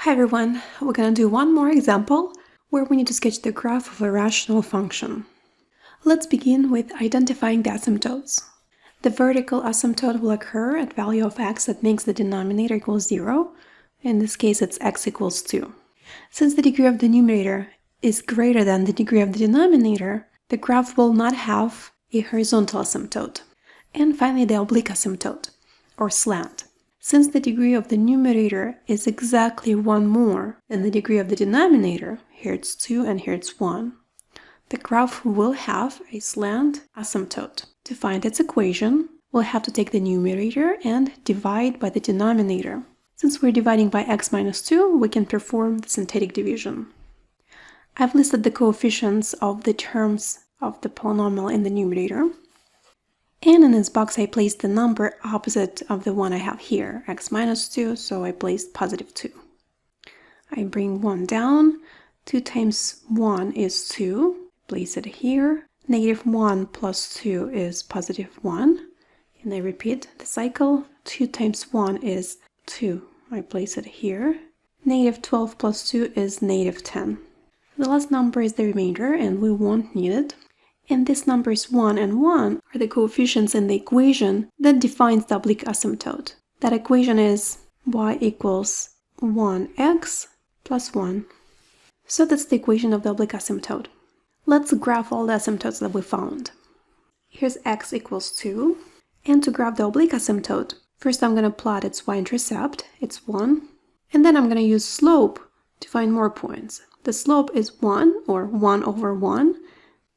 Hi everyone, we're going to do one more example where we need to sketch the graph of a rational function. Let's begin with identifying the asymptotes. The vertical asymptote will occur at value of x that makes the denominator equal 0. In this case, it's x equals 2. Since the degree of the numerator is greater than the degree of the denominator, the graph will not have a horizontal asymptote. And finally, the oblique asymptote, or slant. Since the degree of the numerator is exactly 1 more than the degree of the denominator, here it's 2 and here it's 1, the graph will have a slant asymptote. To find its equation, we'll have to take the numerator and divide by the denominator. Since we're dividing by x minus 2, we can perform the synthetic division. I've listed the coefficients of the terms of the polynomial in the numerator. And in this box, I placed the number opposite of the one I have here, x minus 2, so I placed positive 2. I bring 1 down, 2 times 1 is 2, place it here. Negative 1 plus 2 is positive 1, and I repeat the cycle. 2 times 1 is 2, I place it here. Negative 12 plus 2 is negative 10. The last number is the remainder, and we won't need it. And these numbers 1 and 1 are the coefficients in the equation that defines the oblique asymptote. That equation is y equals 1x plus 1. So that's the equation of the oblique asymptote. Let's graph all the asymptotes that we found. Here's x equals 2. And to graph the oblique asymptote, first I'm going to plot its y-intercept, it's 1. And then I'm going to use slope to find more points. The slope is 1, or 1 over 1.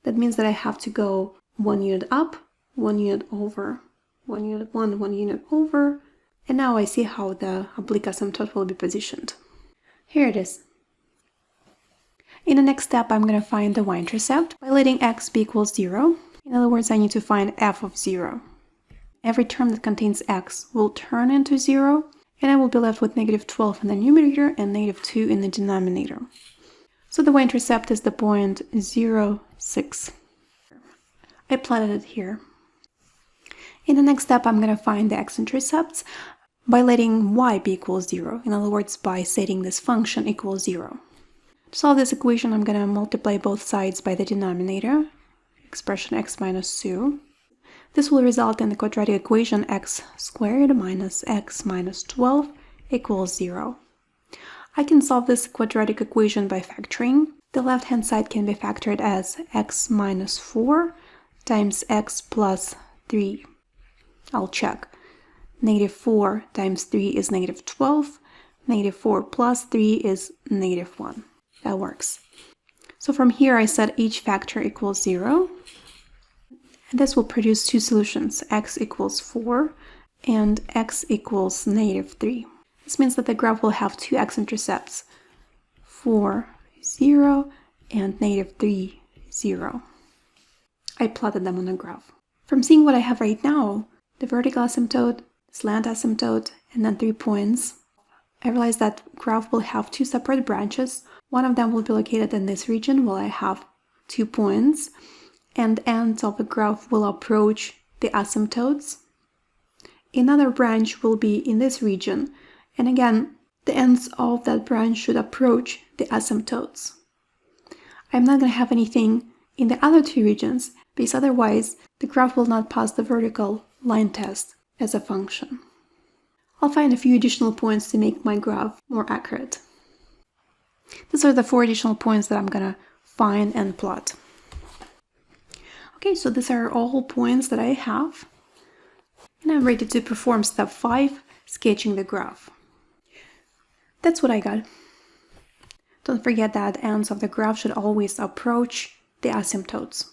That means that I have to go 1 unit up, 1 unit over, 1 unit 1, 1 unit over, and now I see how the oblique asymptote will be positioned. Here it is. In the next step, I'm going to find the y-intercept by letting x be equals 0. In other words, I need to find f of 0. Every term that contains x will turn into 0, and I will be left with negative 12 in the numerator and negative 2 in the denominator. So the y-intercept is the point 0, 6. I plotted it here. In the next step, I'm going to find the x-intercepts by letting y be equals 0. In other words, by setting this function equals 0. To solve this equation, I'm going to multiply both sides by the denominator, expression x minus 2. This will result in the quadratic equation x squared minus x minus 12 equals 0. I can solve this quadratic equation by factoring. The left-hand side can be factored as x minus 4 times x plus 3. I'll check. Negative 4 times 3 is negative 12. Negative 4 plus 3 is negative 1. That works. So from here, I set each factor equals 0. And this will produce two solutions, x equals 4 and x equals negative 3. This means that the graph will have two x-intercepts, 4, 0, and negative 3, 0. I plotted them on the graph. From seeing what I have right now, the vertical asymptote, slant asymptote, and then 3 points, I realized that graph will have two separate branches. One of them will be located in this region while I have 2 points, and ends of the graph will approach the asymptotes. Another branch will be in this region. And again, the ends of that branch should approach the asymptotes. I'm not going to have anything in the other two regions, because otherwise the graph will not pass the vertical line test as a function. I'll find a few additional points to make my graph more accurate. These are the 4 additional points that I'm going to find and plot. Okay, so these are all points that I have. And I'm ready to perform step 5, sketching the graph. That's what I got. Don't forget that ends of the graph should always approach the asymptotes.